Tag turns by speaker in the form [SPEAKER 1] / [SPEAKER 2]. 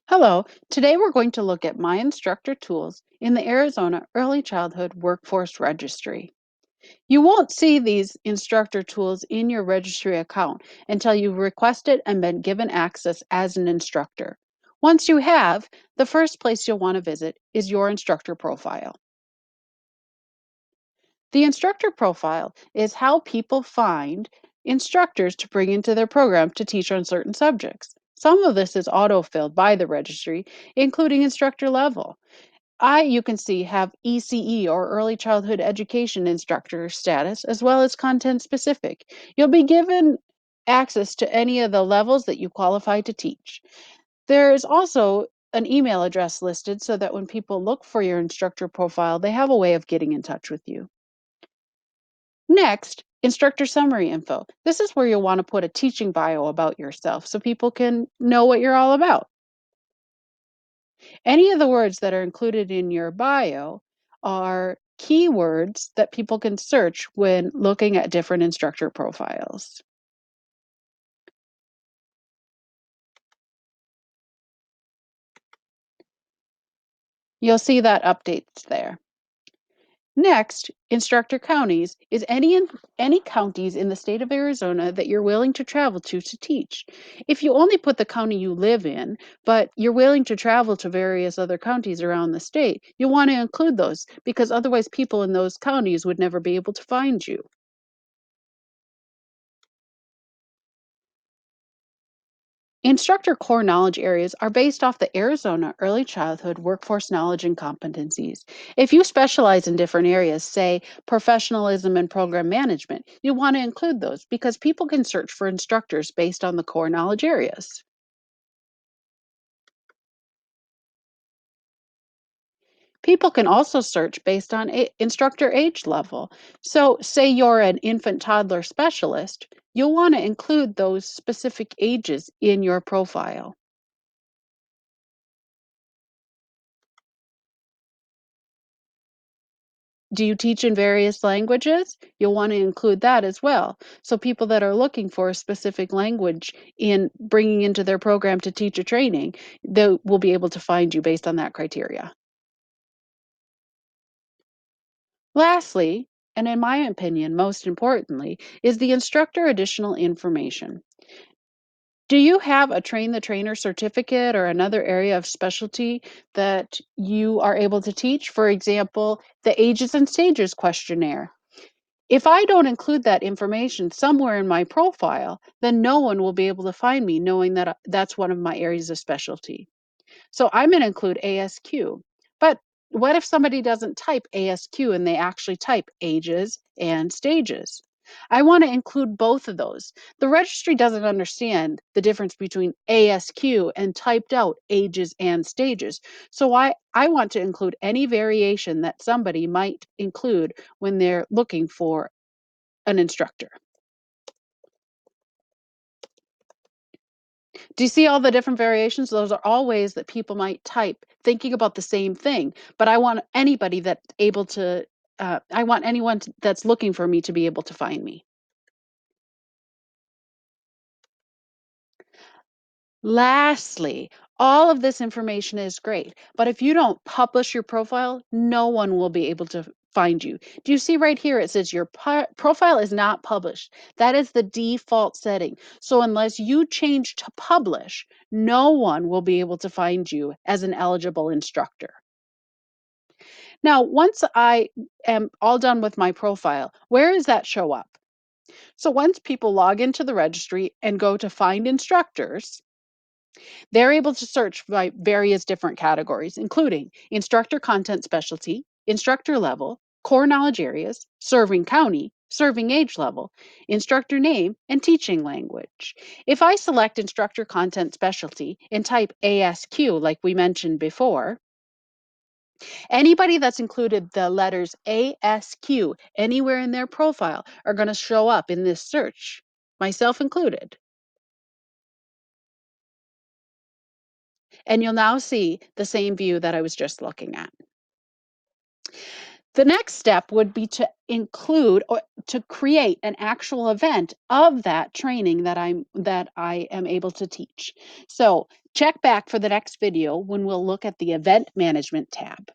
[SPEAKER 1] Hello, today we're going to look at My Instructor tools in the Arizona Early Childhood Workforce Registry. You won't see these instructor tools in your registry account until you've requested and been given access as an instructor. Once you have, the first place you'll want to visit is your instructor profile. The instructor profile is how people find instructors to bring into their program to teach on certain subjects. Some of this is auto-filled by the registry, including instructor level. You can see, have ECE or early childhood education instructor status, as well as content specific. You'll be given access to any of the levels that you qualify to teach. There's also an email address listed so that when people look for your instructor profile, they have a way of getting in touch with you. Next, instructor summary info. This is where you'll want to put a teaching bio about yourself so people can know what you're all about. Any of the words that are included in your bio are keywords that people can search when looking at different instructor profiles. You'll see that updates there. Next, instructor counties is any counties in the state of Arizona that you're willing to travel to teach. If you only put the county you live in, but you're willing to travel to various other counties around the state, you want to include those because otherwise people in those counties would never be able to find you. Instructor core knowledge areas are based off the Arizona Early Childhood Workforce Knowledge and Competencies. If you specialize in different areas, say professionalism and program management, you want to include those because people can search for instructors based on the core knowledge areas. People can also search based on instructor age level. So, say you're an infant toddler specialist, you'll want to include those specific ages in your profile. Do you teach in various languages? You'll want to include that as well. So people that are looking for a specific language in bringing into their program to teach a training, they will be able to find you based on that criteria. Lastly, and in my opinion, most importantly, is the instructor additional information. Do you have a train the trainer certificate or another area of specialty that you are able to teach? For example, the ages and stages questionnaire. If I don't include that information somewhere in my profile, then no one will be able to find me knowing that that's one of my areas of specialty. So I'm going to include ASQ. But what if somebody doesn't type ASQ and they actually type ages and stages? I want to include both of those. The registry doesn't understand the difference between ASQ and typed out ages and stages. So I want to include any variation that somebody might include when they're looking for an instructor. Do you see all the different variations? Those are all ways that people might type thinking about the same thing. But I want anybody that's able to, I want anyone that's looking for me to be able to find me. Lastly, all of this information is great, but if you don't publish your profile, no one will be able to find you. Do you see right here? It says your profile is not published. That is the default setting. So unless you change to publish, no one will be able to find you as an eligible instructor. Now, once I am all done with my profile, where does that show up? So once people log into the registry and go to find instructors, they're able to search by various different categories, including instructor content specialty, instructor level, core knowledge areas, serving county, serving age level, instructor name, and teaching language. If I select instructor content specialty and type ASQ, like we mentioned before, anybody that's included the letters ASQ anywhere in their profile are going to show up in this search, myself included. And you'll now see the same view that I was just looking at. The next step would be to include or to create an actual event of that training that I am able to teach. So check back for the next video when we'll look at the event management tab.